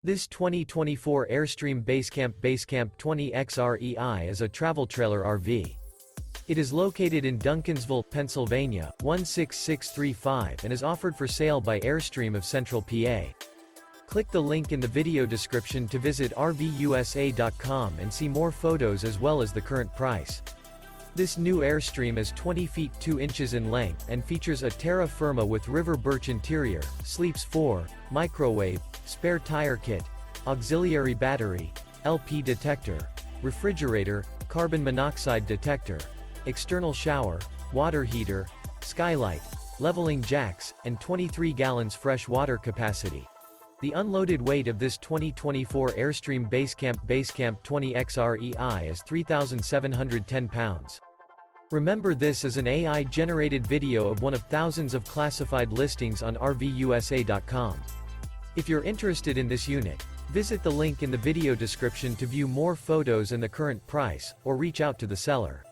This 2024 Airstream Basecamp Basecamp 20 XREI is a travel trailer RV. It is located in Duncansville, Pennsylvania, 16635 and is offered for sale by Airstream of Central PA. Click the link in the video description to visit RVUSA.com and see more photos as well as the current price. This new Airstream is 20 feet 2 inches in length and features a Terra Firma with river birch interior, sleeps 4, microwave, spare tire kit, auxiliary battery, LP detector, refrigerator, carbon monoxide detector, external shower, water heater, skylight, leveling jacks, and 23 gallons fresh water capacity. The unloaded weight of this 2024 Airstream Basecamp Basecamp 20 XREI is 3,710 pounds. Remember, this is an AI-generated video of one of thousands of classified listings on RVUSA.com. If you're interested in this unit, visit the link in the video description to view more photos and the current price, or reach out to the seller.